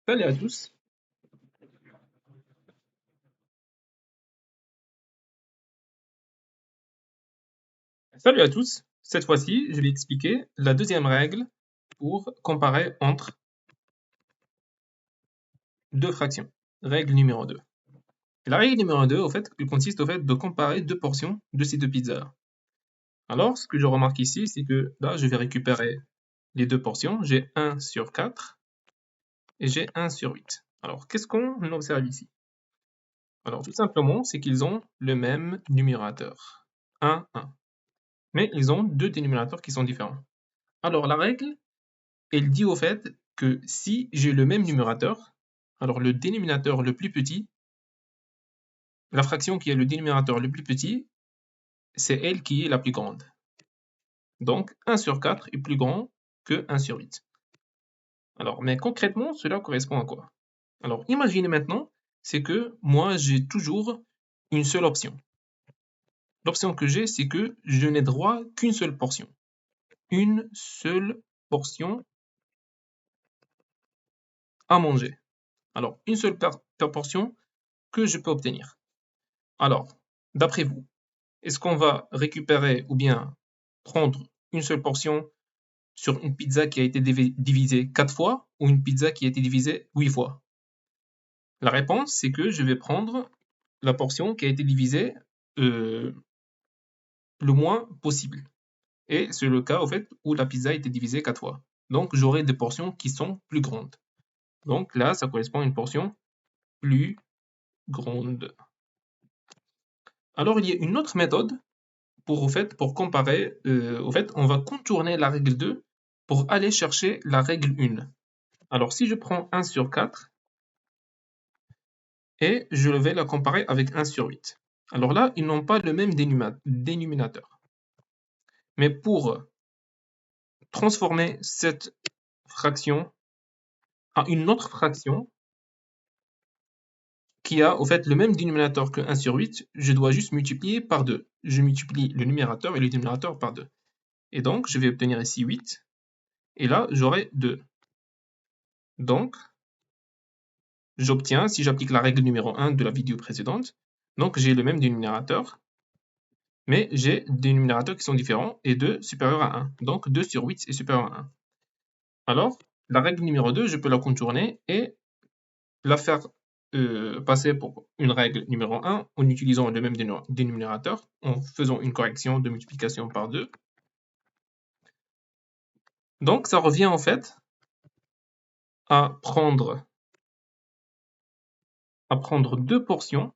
Salut à tous. Salut à tous. Cette fois-ci, je vais expliquer la deuxième règle pour comparer entre deux fractions. Règle numéro 2. La règle numéro 2, au fait, elle consiste au fait de comparer deux portions de ces deux pizzas. Alors, ce que je remarque ici, c'est que là, je vais récupérer les deux portions. J'ai 1 sur 4 et j'ai 1 sur 8. Alors, qu'est-ce qu'on observe ici? Alors, tout simplement, c'est qu'ils ont le même numérateur. 1, 1. Mais ils ont deux dénominateurs qui sont différents. Alors, la règle, elle dit au fait que si j'ai le même numérateur, alors le dénominateur le plus petit, la fraction qui est le dénominateur le plus petit, c'est elle qui est la plus grande. Donc 1 sur 4 est plus grand que 1 sur 8. Alors, mais concrètement, cela correspond à quoi? Alors, imaginez maintenant, c'est que moi, j'ai toujours une seule option. L'option que j'ai, c'est que je n'ai droit qu'une seule portion. Une seule portion à manger. Alors, une seule portion que je peux obtenir. Alors, d'après vous, est-ce qu'on va récupérer ou bien prendre une seule portion sur une pizza qui a été divisée 4 fois ou une pizza qui a été divisée 8 fois? La réponse, c'est que je vais prendre la portion qui a été divisée le moins possible. Et c'est le cas au fait où la pizza a été divisée 4 fois. Donc j'aurai des portions qui sont plus grandes. Donc là, ça correspond à une portion plus grande. Alors il y a une autre méthode pour comparer, on va contourner la règle 2 pour aller chercher la règle 1. Alors, si je prends 1 sur 4 et je vais la comparer avec 1 sur 8. Alors là, ils n'ont pas le même dénominateur. Mais pour transformer cette fraction à une autre fraction qui a au fait le même dénominateur que 1 sur 8, je dois juste multiplier par 2. Je multiplie le numérateur et le dénominateur par 2. Et donc, je vais obtenir ici 8. Et là, j'aurai 2. Donc, j'obtiens, si j'applique la règle numéro 1 de la vidéo précédente, donc j'ai le même dénominateur, mais j'ai des numérateurs qui sont différents et 2 supérieur à 1. Donc 2 sur 8 est supérieur à 1. Alors, la règle numéro 2, je peux la contourner et la faire passer pour une règle numéro 1 en utilisant le même dénominateur, en faisant une correction de multiplication par 2. Donc ça revient en fait à prendre deux portions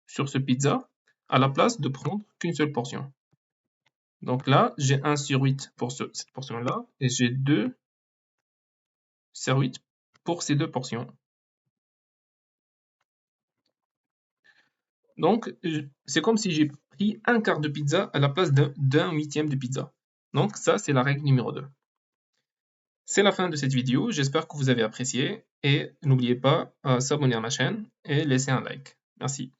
sur ce pizza à la place de prendre qu'une seule portion. Donc là, j'ai 1 sur 8 pour cette portion-là, et j'ai 2 sur 8 pour ces deux portions. Donc, c'est comme si j'ai pris un quart de pizza à la place d'un huitième de pizza. Donc ça, c'est la règle numéro 2. C'est la fin de cette vidéo, j'espère que vous avez apprécié, et n'oubliez pas de s'abonner à ma chaîne et laisser un like. Merci.